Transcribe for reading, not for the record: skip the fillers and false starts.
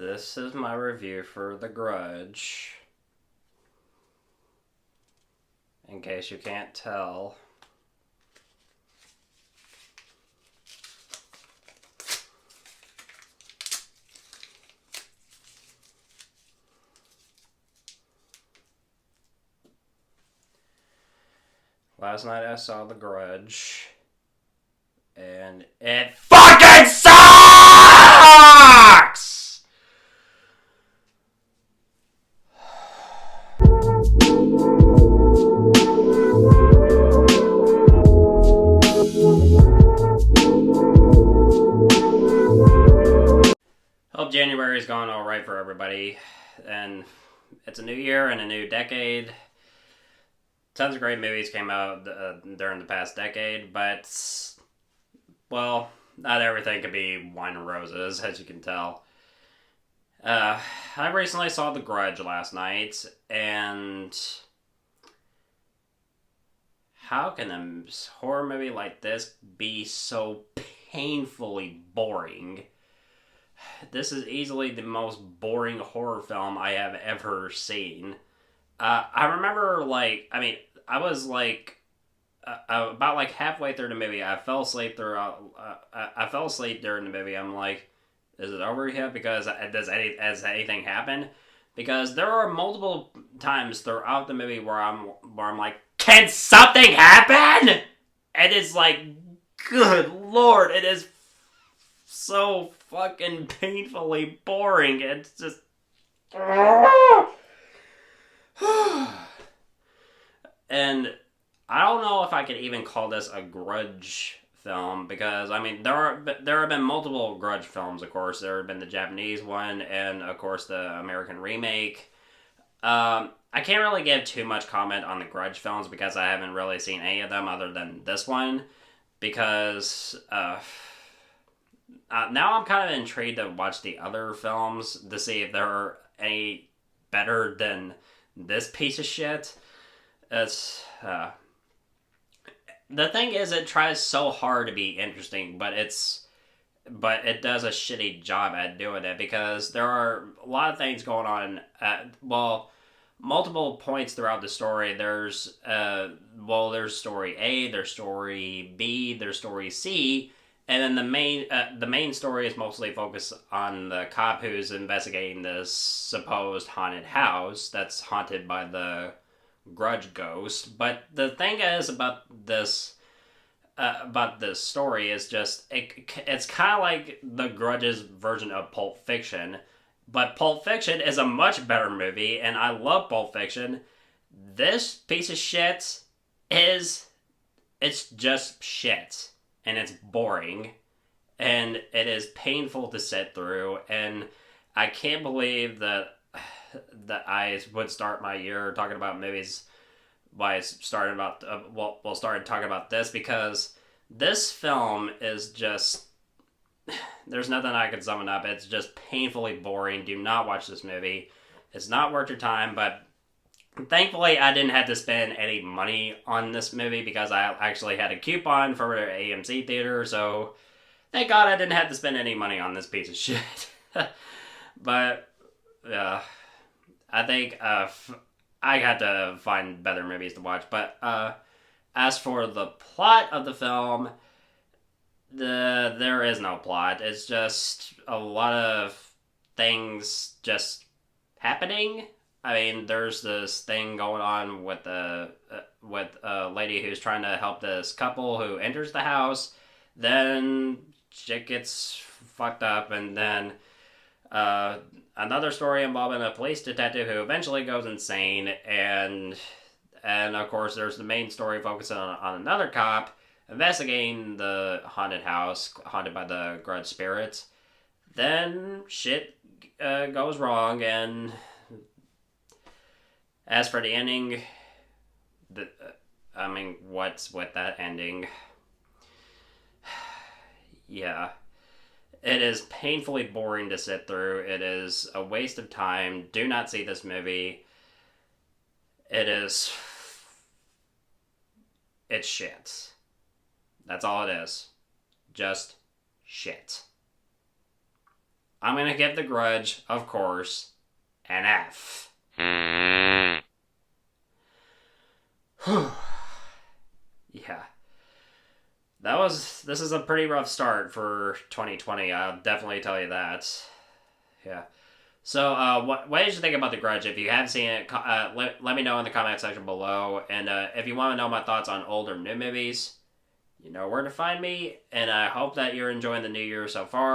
This is my review for The Grudge. In case you can't tell. Last night I saw The Grudge. And it FUCKING SUCKS! Hope January's going alright for everybody. And it's a new year and a new decade. Tons of great movies came out during the past decade, but, well, not everything could be wine and roses, as you can tell. I recently saw The Grudge last night, and how can a horror movie like this be so painfully boring? This is easily the most boring horror film I have ever seen. I remember, I was, about, halfway through the movie. I fell asleep I fell asleep during the movie. I'm like, is it over yet? Because has anything happened? Because there are multiple times throughout the movie where I'm like, can something happen? And it's like, good lord, it is so fucking painfully boring. It's just... And I don't know if I could even call this a Grudge film, because, there have been multiple Grudge films, of course. There have been the Japanese one, and, of course, the American remake. I can't really give too much comment on the Grudge films, because I haven't really seen any of them other than this one, because, now I'm kind of intrigued to watch the other films to see if they're any better than this piece of shit. It's, the thing is, it tries so hard to be interesting, but it does a shitty job at doing it, because there are a lot of things going on multiple points throughout the story. There's story A, there's story B, there's story C, and then the main story is mostly focused on the cop who's investigating this supposed haunted house that's haunted by the Grudge ghost. But the thing is about this story is just it's kind of like the Grudge's version of Pulp Fiction, but Pulp Fiction is a much better movie, and I love Pulp Fiction. This piece of shit it's just shit, and it's boring, and it is painful to sit through, and I can't believe that I would start my year talking about movies by started talking about this, because this film is just, there's nothing I can sum it up. It's just painfully boring. Do not watch this movie. It's not worth your time, but thankfully I didn't have to spend any money on this movie, because I actually had a coupon for an AMC theater, so thank God I didn't have to spend any money on this piece of shit. But, I think I had to find better movies to watch. But as for the plot of the film, there is no plot. It's just a lot of things just happening. There's this thing going on with a lady who's trying to help this couple who enters the house. Then shit gets fucked up, and then another story involving a police detective who eventually goes insane, and of course there's the main story focusing on another cop investigating the haunted house haunted by the Grudge spirits. Then shit goes wrong, and as for the ending, what's with that ending? Yeah. It is painfully boring to sit through. It is a waste of time. Do not see this movie. It's shit. That's all it is. Just shit. I'm gonna give The Grudge, of course, an F. Whew. Yeah. This is a pretty rough start for 2020. I'll definitely tell you that. Yeah. So, what did you think about The Grudge? If you have seen it, let me know in the comment section below. And if you want to know my thoughts on old or new movies, you know where to find me. And I hope that you're enjoying the new year so far.